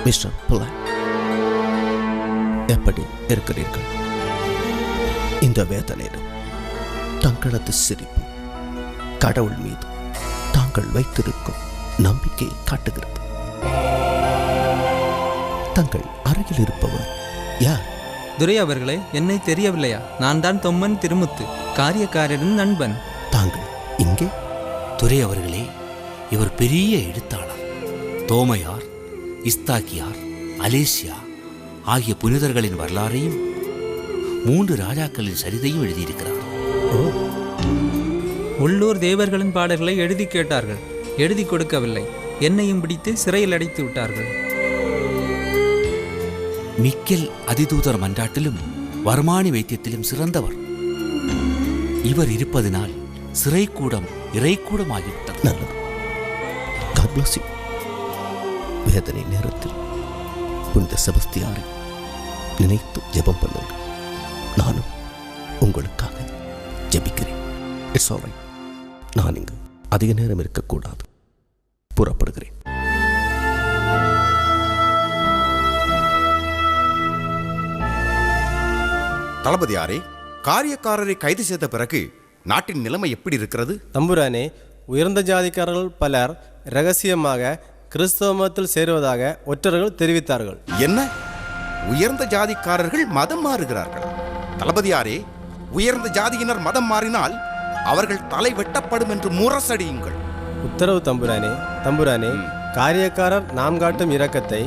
Mister புலன், எப்படி இருக்கிறீர்கள்? இந்த வேதனையிலும் தங்களது சிரிப்பு கடவுள் மீது தாங்கள் வைத்திருக்கும் நம்பிக்கையை காட்டுகிறது. தங்கள் அருகில் இருப்பவர் யார்? துரை அவர்களே, என்னை தெரியவில்லையா? நான் தான் தொம்மன் திருமுத்து, காரியக்காரரின் நண்பன். தாங்கள் இங்கே? துரை அவர்களே, இவர் பெரிய எழுத்தாளர். தோமையார், இஸ்தாக்கியார், அலேசியா ஆகிய புனிதர்களின் வரலாறையும் 3 ராஜாக்களின் சரிதையும் எழுதியிருக்கிறார். உள்ளூர் தேவர்களின் பாடல்களை எழுதி கேட்டார்கள், எழுதி கொடுக்கவில்லை. என்னையும் பிடித்து சிறையில் அடைத்து விட்டார்கள். மிக்கேல் அதிதூதர் மன்றாட்டிலும் வர்மானி வைத்தியத்திலும் சிறந்தவர். இவர் இருப்பதனால் சிறைக்கூடம் இறைக்கூடம் ஆகிவிட்டது. நல்லது. God bless you. வேதனை நேரத்தில் புனித செபஸ்தியாரை நினைத்து ஜெபம் பண்ணுங்கள். நானும் உங்களுக்காக ஜெபிக்கிறேன். It's all right. நான் இங்கு அதிக நேரம் இருக்கக்கூடாது. புறப்படுகிறேன். தளபதியாரே, காரியக்காரரை கைது செய்த பிறகு நாட்டின் நிலைமை எப்படி இருக்கிறது? தம்புரானே, உயர்ந்த ஜாதிக்காரர்கள் பலர் இரகசியமாக கிறிஸ்தவ மதத்தில் சேருவதாக ஒற்றர்கள் தெரிவித்தார்கள். என்ன? உயர்ந்த ஜாதிக்காரர்கள் மதம் மாறுகிறார்கள்? தளபதியாரே, உயர்ந்த ஜாதியினர் மதம் மாறினால் அவர்கள் தலை வெட்டப்படும் என்று முரசடியுங்கள். உத்தரவு தம்புரானே. தம்புரானே, காரியக்காரர் நாம் காட்டும் இரக்கத்தை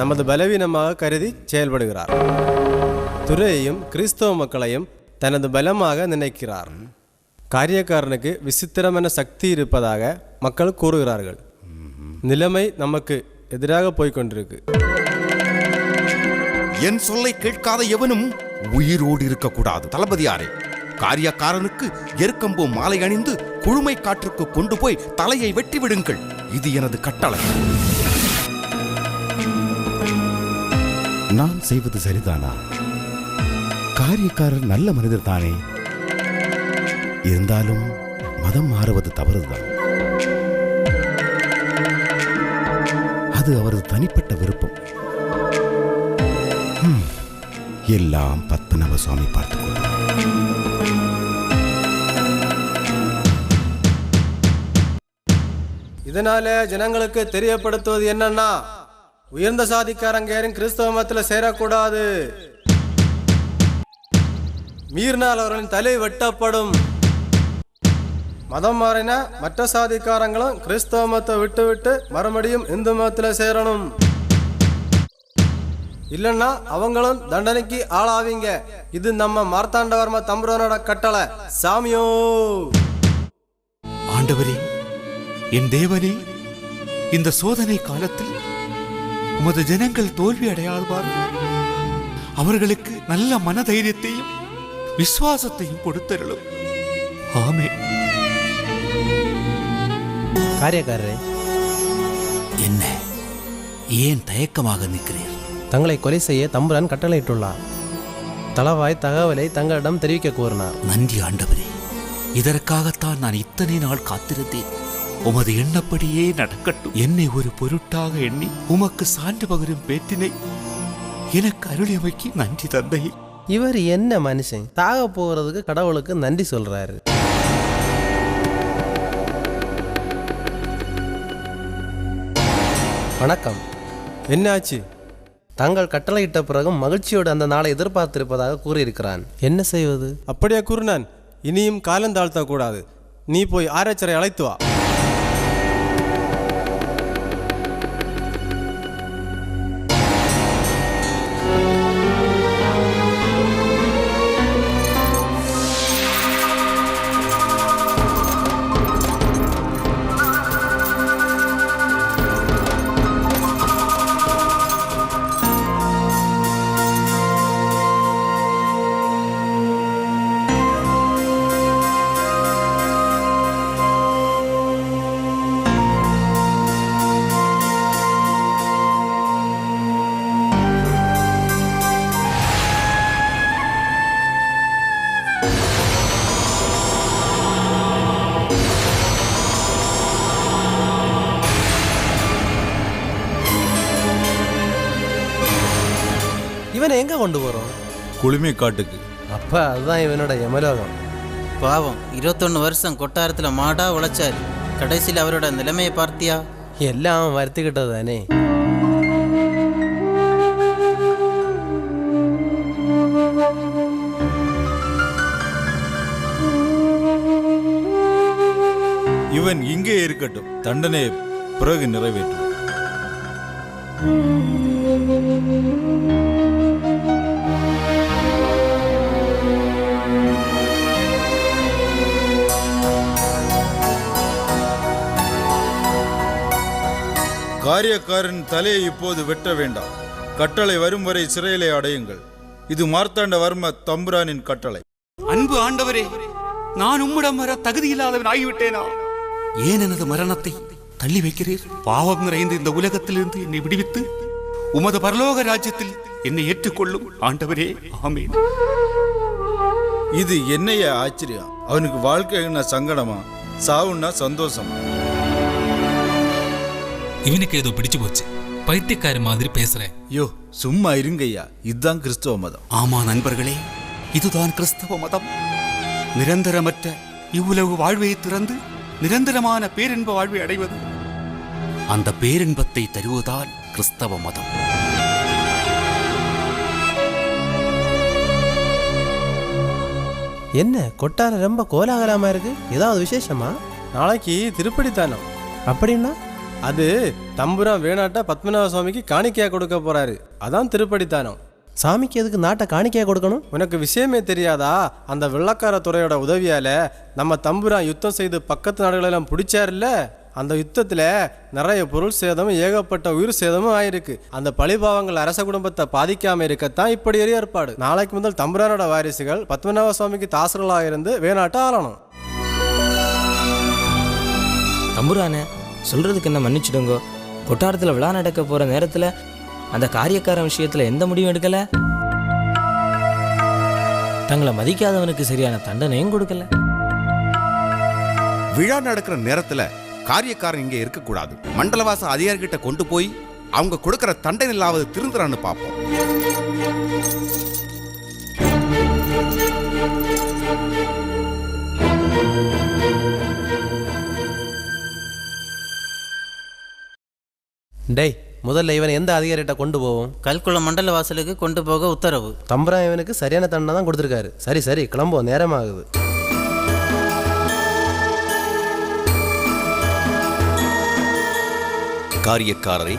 நமது பலவீனமாக கருதி செயல்படுகிறார். துரையையும் கிறிஸ்தவ மக்களையும் தனது பலமாக நினைக்கிறார். காரியக்காரனுக்கு விசித்திரமான சக்தி இருப்பதாக மக்கள் கூறுகிறார்கள். நிலைமை நமக்கு எதிராக போய்கொண்டிருக்கு. என் சொல்லை கேட்காத எவனும் உயிரோடு இருக்கக்கூடாது. தளபதியாரே, காரியக்காரனுக்கு எருக்கம்பூ மாலை அணிந்து குழுமை காற்றுக்கு கொண்டு போய் தலையை வெட்டி விடுங்கள். இது எனது கட்டளை. நான் செய்வது சரிதானா? காரியக்காரர் நல்ல மனிதர் தானே. இருந்தாலும் மதம் மாறுவது தவறுதான். அது அவரது தனிப்பட்ட விருப்பம். எல்லாம் பத்மநாப சுவாமி பார்த்துக்கொள்ளும். இதனால ஜனங்களுக்கு தெரியப்படுத்துவது என்னன்னா, உயர்ந்த சாதிக்காரங்க யாரும் கிறிஸ்தவ மதத்தில் சேரக்கூடாது. மீறினால் அவர்களின் தலை வெட்டப்படும். மதம் மாறினா மற்ற சாதிக்காரங்களும் கிறிஸ்தவ மதத்தை விட்டு மறுபடியும் இந்து மதத்தில் சேரணும். இல்லைன்னா அவங்களும் தண்டனைக்கு ஆளாவீங்க. இது நம்ம மார்த்தாண்டவர்ம தம்புரானோட கட்டளை. சாமியோ! ஆண்டவரே, என் தேவனே, இந்த சோதனை காலத்தில் உமது ஜனங்கள் தோல்வி அடையாழ்வார்கள். அவர்களுக்கு நல்ல மனதைரியத்தையும் விசுவாசத்தையும் கொடுத்தருளும். ஆமென். காரியக்காரரே, என்ன, ஏன் தயக்கமாக நிற்கிறீர்? தங்களை கொலை செய்ய தம்புரான் கட்டளையிட்டுள்ளார். தளவாய் தகவலை தங்களிடம் தெரிவிக்க கூறினார். நன்றி ஆண்டவரே, இதற்காகத்தான் நான் இத்தனை நாள் காத்திருந்தேன். உமது எண்ணப்படியே நடக்கட்டும். என்னை ஒரு பொருட்டாக எண்ணி உமக்கு சான்று பகரும் பேற்றினை எனக்கு அருளியமைக்கு நன்றி தந்தையே. இவர் என்ன மனுஷன்? தாக போகிறதுக்கு கடவுளுக்கு நன்றி சொல்றாரு. வணக்கம். என்னாச்சு? தாங்கள் கட்டளையிட்ட பிறகும் மகிழ்ச்சியோடு அந்த நாளை எதிர்பார்த்திருப்பதாக கூறியிருக்கிறான். என்ன செய்வது? அப்படியே கூறினான். இனியும் காலம் தாழ்த்த கூடாது. நீ போய் ஆராய்ச்சரை அழைத்து வா. இவனை எங்க கொண்டு போறோம்? குளுமை காட்டுக்கு. அப்ப அதுதான் இவனோட யமலோகம். பாவம் 21 வருஷம் கொட்டாரத்தில் மாடா உழைச்சாரு. கடைசியில் அவரோட நிலைமையை பார்த்தியா? எல்லாம் அவன் வருத்திக்கிட்டது தானே. இவன் இங்கே இருக்கட்டும், தண்டனை பிறகு நிறைவேற்றும். காரியக்காரன் தலையை இப்போது வெட்ட வேண்டாம். கட்டளை வரும் வரை சிறையிலே அடையுங்கள். இது மார்த்தாண்டவர்ம தம்புரானின் கட்டளை. அன்பு ஆண்டவரே, நான் உம்மிடம் வர தகுதியில்லாதவன் ஆகிவிட்டேனா? ஏன் எனது மரணத்தை தள்ளி வைக்கிறீர்? பாவம் நிறைந்த இந்த உலகத்திலிருந்து என்னை விடுவித்து உமது பரலோக ராஜ்யத்தில் என்னை ஏற்றுக்கொள்ளும் ஆண்டவரே. ஆமீன். இது என்னைய ஆச்சரியம். அவனுக்கு வாழ்க்கைன்னா சங்கடமா, சாவுன்னா சந்தோஷமா? இவனுக்கு ஏதோ பிடிச்சு போச்சு. பைத்தியக்கார மாதிரி பேசுறேன். யோ சும்மா இருங்கய்யா, இதுதான் கிறிஸ்தவ மதம். ஆமா நண்பர்களே, இதுதான் கிறிஸ்தவ மதம். நிரந்தரமற்ற இவ்வுலகு வாழ்வை திறந்து நிரந்தரமான பேரின்ப வாழ்வை அடைவது, அந்த பேரின்பத்தை தருவதால் கிறிஸ்தவ மதம். என்ன கொட்டாரம் ரொம்ப கோலாகலமா இருக்கு? ஏதாவது விசேஷமா? நாளைக்கு திருப்படி தானம். அப்படின்னா அது தம்புரான் வேணாட்ட பத்மநாப சுவாமிக்கு காணிக்கையா கொடுக்க போறாரு. அதான் திருப்படி தானம். சாமிக்கு எதுக்கு நாட்டை காணிக்கையா கொடுக்கணும்? உனக்கு விஷயமே தெரியாதா? அந்த வெள்ளக்கார துறையோட உதவியால நம்ம தம்புரான் யுத்தம் செய்து பக்கத்து நாடுகளெல்லாம் பிடிச்சாருல்ல. அந்த யுத்தத்துல நிறைய பொருள் சேதமும் ஏகப்பட்ட உயிர் சேதமும் ஆயிருக்கு. அந்த பழிபாவங்கள் அரச குடும்பத்தை பாதிக்காம இருக்கத்தான் இப்படி ஒரு ஏற்பாடு. நாளைக்கு முதல் தம்புரானோட வாரிசுகள் பத்மநாப சுவாமிக்கு தாசர்களாக இருந்து வேணாட்ட ஆளணும். தம்புரானே, சொல்றதுக்கு என்ன மன்னிச்சிடுங்கோ. கொட்டாரத்தில் விழா நடக்க போற நேரத்துல அந்த காரியக்காரன் விஷயத்துல எந்த முடிவும் எடுக்கல. தங்களை மதிக்காதவனுக்கு சரியான தண்டனையும் கொடுக்கல. விழா நடக்கிற நேரத்துல காரியக்காரன் இங்க இருக்கக்கூடாது. மண்டலவாச அதிகாரிகிட்ட கொண்டு போய் அவங்க கொடுக்கிற தண்டனை இல்லாவது திருந்துறான்னு பார்ப்போம். டேய், முதல்ல இவன் எந்த அதிகாரிகிட்ட கொண்டு போவோம்? கல்குளம் மண்டல வாசலுக்கு கொண்டு போக உத்தரவு. தம்புரான் இவனுக்கு சரியான தண்டனை தான் கொடுத்துருக்காரு. சரி சரி, கிளம்புவோம், நேரமாகுது. காரியக்காரரை,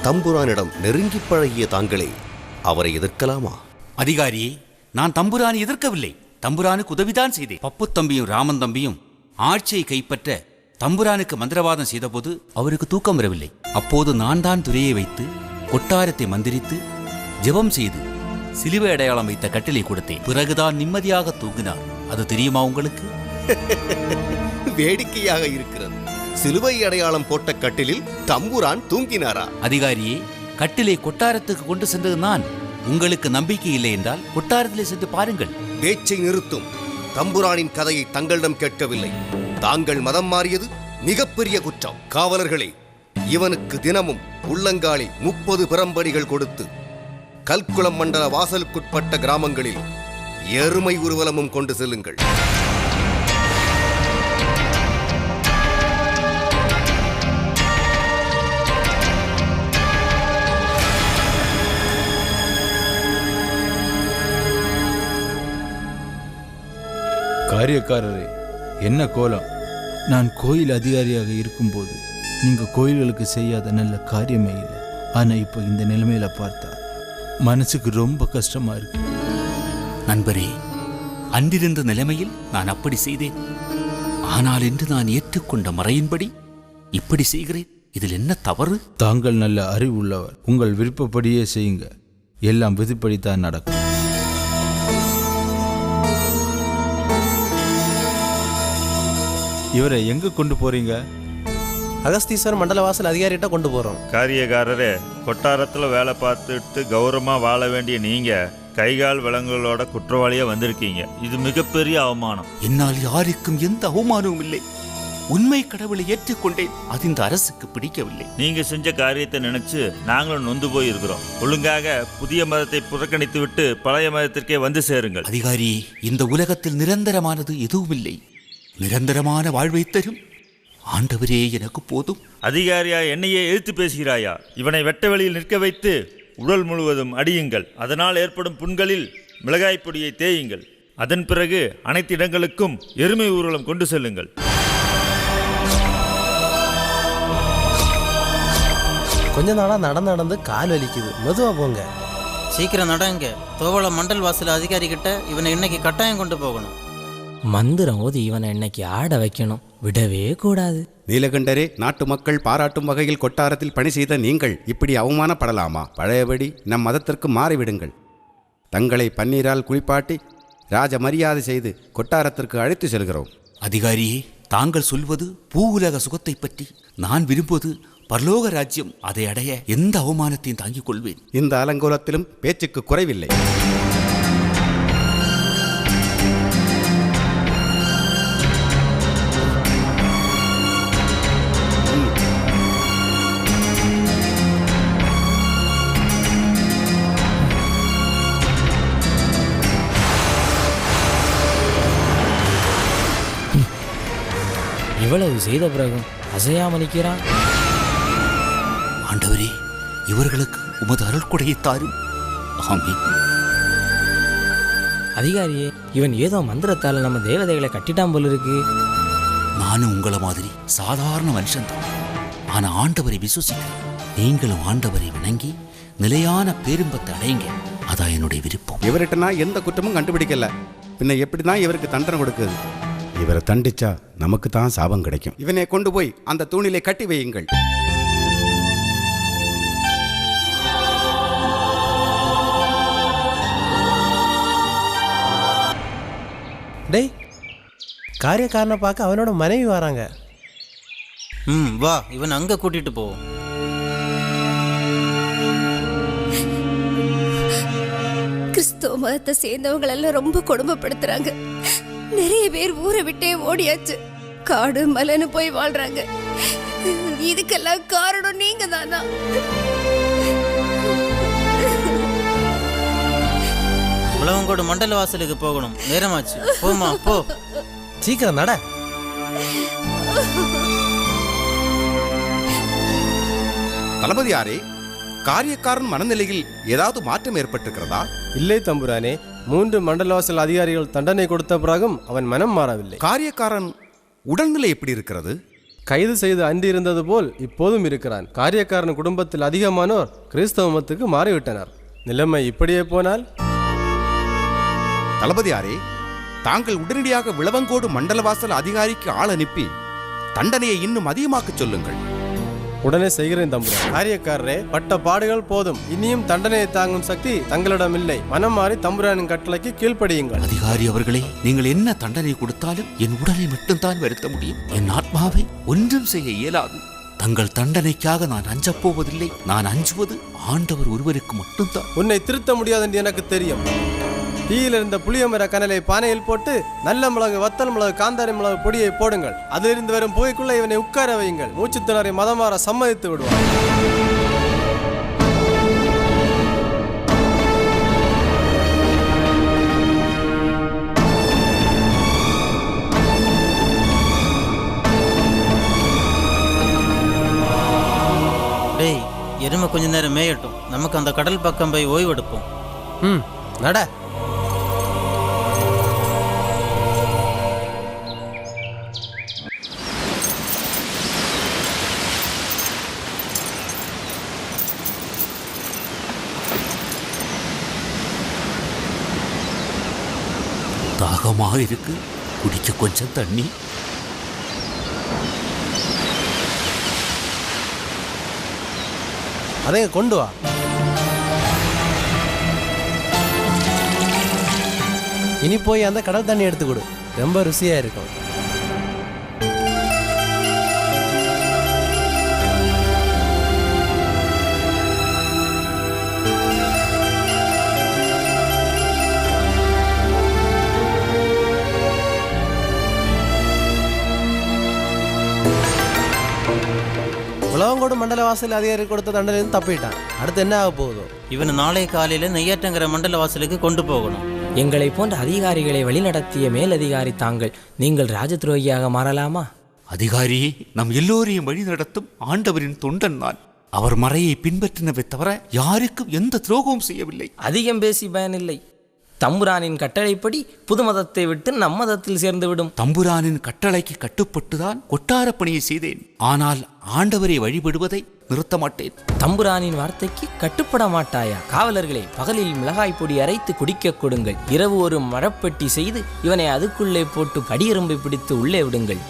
தம்புரானிடம் நெருங்கி பழகிய தாங்களே அவரை எதிர்க்கலாமா? அதிகாரியே, நான் தம்புரானை எதிர்க்கவில்லை. தம்புரானுக்கு உதவிதான் செய்தேன். பப்பு தம்பியும் ராமன் தம்பியும் ஆட்சியை கைப்பற்ற தம்புரானுக்கு மந்திரவாதம் செய்தபோது அவருக்கு தூக்கம் வரவில்லை. அப்போது நான் தான் துரையை வைத்து கொட்டாரத்தை மந்திரித்து ஜெபம் செய்து சிலுவை அடையாளம் வைத்த கட்டிலை கொடுத்தேன். பிறகுதான் நிம்மதியாக தூங்கினார். அது தெரியுமா உங்களுக்கு? வேடிக்கையாக இருக்கிறது. சிலுவை அடையாளம் போட்ட கட்டிலில் தம்புரான் தூங்கினாரா? அதிகாரியே, கட்டிலை கொட்டாரத்துக்கு கொண்டு சென்றது நான். உங்களுக்கு நம்பிக்கை இல்லை என்றால் கொட்டாரத்திலே சென்று பாருங்கள். பேச்சை நிறுத்தும். தம்புரானின் கதையை தங்களிடம் கேட்கவில்லை. தாங்கள் மதம் மாறியது மிகப்பெரிய குற்றம். காவலர்களே, இவனுக்கு தினமும் உள்ளங்காலி 30 பிரம்படிகள் கொடுத்து கல்குளம் மண்டல வாசலுக்குட்பட்ட கிராமங்களில் எருமை ஊர்வலமும் கொண்டு செல்லுங்கள். காரியக்காரரே, என்ன கோலம்! நான் கோயில் அதிகாரியாக இருக்கும்போது நீங்க கோயில்களுக்கு செய்யாத நல்ல காரியமே இல்லை. ஆனா இப்போ இந்த நிலைமையில பார்த்தா மனசுக்கு ரொம்ப கஷ்டமா இருக்கு. நண்பரே, அன்றிருந்த நிலைமையில் நான் அப்படி செய்தேன். ஆனால் இன்று நான் ஏற்றுக்கொண்ட முறையின்படி இப்படி செய்கிறேன். இதில் என்ன தவறு? தாங்கள் நல்ல அறிவுள்ளவர். உங்கள் விருப்பப்படியே செய்யுங்க. எல்லாம் விதிப்படித்தான் நடக்கும். இவரை எங்க கொண்டு போறீங்க? அகஸ்தீஸ்வரர் மண்டலவாசல் அதிகாரிகிட்ட கொண்டு போறோம். காரியக்காரரே, கொட்டாரத்துல வேலை பார்த்துட்டு கௌரவமா வாழ வேண்டிய நீங்க கைகால் விலங்குகளோட குற்றவாளியா வந்திருக்கீங்க. இது மிகப்பெரிய அவமானம். என்னால் யாருக்கும் எந்த அவமானமும் இல்லை. உண்மை கடவுளை ஏற்றுக்கொண்டேன். அது இந்த அரசுக்கு பிடிக்கவில்லை. நீங்க செஞ்ச காரியத்தை நினைச்சு நாங்களும் நொந்து போய் இருக்கிறோம். ஒழுங்காக புதிய மதத்தை புறக்கணித்து விட்டு பழைய மதத்திற்கே வந்து சேருங்கள். அதிகாரி, இந்த உலகத்தில் நிரந்தரமானது எதுவும் இல்லை. நிரந்தரமான வாழ்வை தரும் ஆண்டவரே எனக்கு போதும். அதிகாரியா என்னையே எதிர்த்து பேசுகிறாயா? இவனை வெட்ட வெளியில் நிற்க வைத்து உடல் முழுவதும் அடியுங்கள். அதனால் ஏற்படும் புண்களில் மிளகாய் பொடியை தேயுங்கள். அதன் பிறகு அனைத்து இடங்களுக்கும் எருமை ஊர்வலம் கொண்டு செல்லுங்கள். கொஞ்ச நாளா நடந்து கால் வலிக்குது, மெதுவா போங்க. சீக்கிரம் நடங்க. தோவள மண்டல் வாசல் அதிகாரி கிட்ட இவனை இன்னைக்கு கட்டாயம் கொண்டு போகணும். மந்திரம் ஓதி இவனை இன்னைக்கு ஆட வைக்கணும், விடவே கூடாது. நீலகண்டரே, நாட்டு மக்கள் பாராட்டும் வகையில் கொட்டாரத்தில் பணி செய்த நீங்கள் இப்படி அவமானப்படலாமா? பழையபடி நம் மதத்திற்கு மாறிவிடுங்கள். தங்களை பன்னீரால் குளிப்பாட்டி ராஜ மரியாதை செய்து கொட்டாரத்திற்கு அழைத்து செல்கிறோம். அதிகாரியே, தாங்கள் சொல்வது பூ உலக சுகத்தை பற்றி. நான் விரும்புவது பரலோக ராஜ்யம். அதை அடைய எந்த அவமானத்தையும் தாங்கிக் கொள்வேன். இந்த அலங்கோலத்திலும் பேச்சுக்கு குறைவில்லை. இவ்வளவு செய்த பிறகும் அசையாம நிற்கிறான். ஆண்டவரே, இவர்களுக்கு உமது அருள்கொடையை தாரும். ஆமென். அதிகாரியே, இவன் ஏதோ மந்திரத்தால் நம்ம தேவதைகளை கட்டிட்டான் போல இருக்கு. நானும் உங்களை மாதிரி சாதாரண மனுஷன்தான். ஆனா ஆண்டவரை விசுவாசிக்கிறேன். நீங்களும் ஆண்டவரை வணங்கி நிலையான பேரும்பத்தை அடையுங்க. அதான் என்னுடைய விருப்பம். இவர்கிட்ட நான் எந்த குற்றமும் கண்டுபிடிக்கல. பின்ன எப்படி தான் இவருக்கு தண்டனை கொடுக்குது? இவரை தண்டிச்சா நமக்கு தான் சாபம் கிடைக்கும். இவனை கொண்டு போய் அந்த தூணிலே கட்டி வையுங்கள். டேய், காரியக்காரனை பார்க்க அவனோட மனைவி வராங்க. வா, இவன் அங்க கூட்டிட்டு போ. கிறிஸ்தவ மதத்தை சேர்ந்தவங்களெல்லாம் ரொம்ப கொடுமைப்படுத்துறாங்க. நிறைய பேர் ஊரை விட்டே ஓடியாச்சு. காடு மலைன்னு போய் வாழ்றாங்க. இதுக்கெல்லாம் காரணம் நீங்க தானா? உழவங்கோடு மண்டல வாசலுக்கு போகணும். நேரமாச்சு, போமா போ. சீக்கிரம் நட. தளபதியாரே, காரியக்காரன் மனநிலையில் ஏதாவது மாற்றம் ஏற்பட்டிருக்கிறதா? இல்லை தம்புரானே, 3 மண்டலவாசல் அதிகாரிகள் தண்டனை கொடுத்த பிறகும் அவன் மனம் மாறவில்லை. காரியக்காரன் உடல்நிலை எப்படி இருக்கிறது? கைது செய்து அன்றி இருந்தது போல் இப்போதும் இருக்கிறான். காரியக்காரன் குடும்பத்தில் அதிகமானோர் கிறிஸ்தவ மதத்துக்கு மாறிவிட்டனர். நிலைமை இப்படியே போனால்? தளபதியாரே, தாங்கள் உடனடியாக விளவங்கோடு மண்டலவாசல் அதிகாரிக்கு ஆள் அனுப்பி தண்டனையை இன்னும் அதிகமாக்க சொல்லுங்கள். உடனே செய்கிறேன் தம்புரான். காரியக்காரரே, பட்ட பாடுகள் போதும். இனியும் தண்டனையை தாங்கும் சக்தி தங்களிடம் இல்லை. மனம் மாறி தம்புரானின் கட்டளைக்கு கீழ்ப்படியுங்கள். அதிகாரி அவர்களே, நீங்கள் என்ன தண்டனை கொடுத்தாலும் என் உடலை மட்டும்தான் வருத்த முடியும். என் ஆத்மாவை ஒன்றும் செய்ய இயலாது. தங்கள் தண்டனைக்காக நான் அஞ்சப் போவதில்லை. நான் அஞ்சுவது ஆண்டவர் ஒருவருக்கு மட்டும்தான். உன்னை திருத்த முடியாது என்று எனக்கு தெரியும். தீயில் இருந்த புளியமர கனலை பானையில் போட்டு நல்ல மிளகு, வத்தல் மிளகு, காந்தாரி மிளகு பொடியை போடுங்கள். அதிலிருந்து வரும் புகைக்குள்ள இவனை உட்கார வையுங்கள். மூச்சுத்திணறி மதமாற சம்மதித்து விடுவார். டேய், எருமை கொஞ்ச நேரம் மேயட்டும். நமக்கு அந்த கடல் பக்கம் போய் ஓய்வெடுப்போம். நட. தாகமாக இருக்கு, குடிக்க கொஞ்சம் தண்ணி. அதை கொண்டு வா. இனி போய் அந்த கடல் தண்ணி எடுத்து கொடு. ரொம்ப ருசியா இருக்கும். உலகங்கோடு மண்டல வாசல் அதிகாரி கொடுத்த தண்டனையிலிருந்து தப்பிட்டான். அடுத்து என்ன ஆக போகுதோ? இவனை நாளை காலையில் நெய்யாற்றங்கிற மண்டல வாசலுக்கு கொண்டு போகணும். எங்களை போன்ற அதிகாரிகளை வழிநடத்திய மேலதிகாரி தாங்கள், நீங்கள் ராஜ துரோகியாக மாறலாமா? அதிகாரியே, நம் எல்லோரையும் வழி நடத்தும் ஆண்டவரின் தொண்டன் நான். அவர் மறையை பின்பற்றினவை தவிர யாருக்கும் எந்த துரோகமும் செய்யவில்லை. அதிகம் பேசி பயனில்லை. தம்புரானின் கட்டளைப்படி புது மதத்தை விட்டு நம் மதத்தில் சேர்ந்து விடும். தம்புரானின் கட்டளைக்கு கட்டுப்பட்டுதான் கொட்டார பணியை செய்தேன். ஆனால் ஆண்டவரை வழிபடுவதை நிறுத்த மாட்டேன். தம்புரானின் வார்த்தைக்கு கட்டுப்பட மாட்டாயா? காவலர்களை, பகலில் மிளகாய் பொடி அரைத்து குடிக்க கொடுங்கள். இரவு ஒரு மரப்பெட்டி செய்து இவனை அதுக்குள்ளே போட்டு படியெறும்பை பிடித்து உள்ளே விடுங்கள்.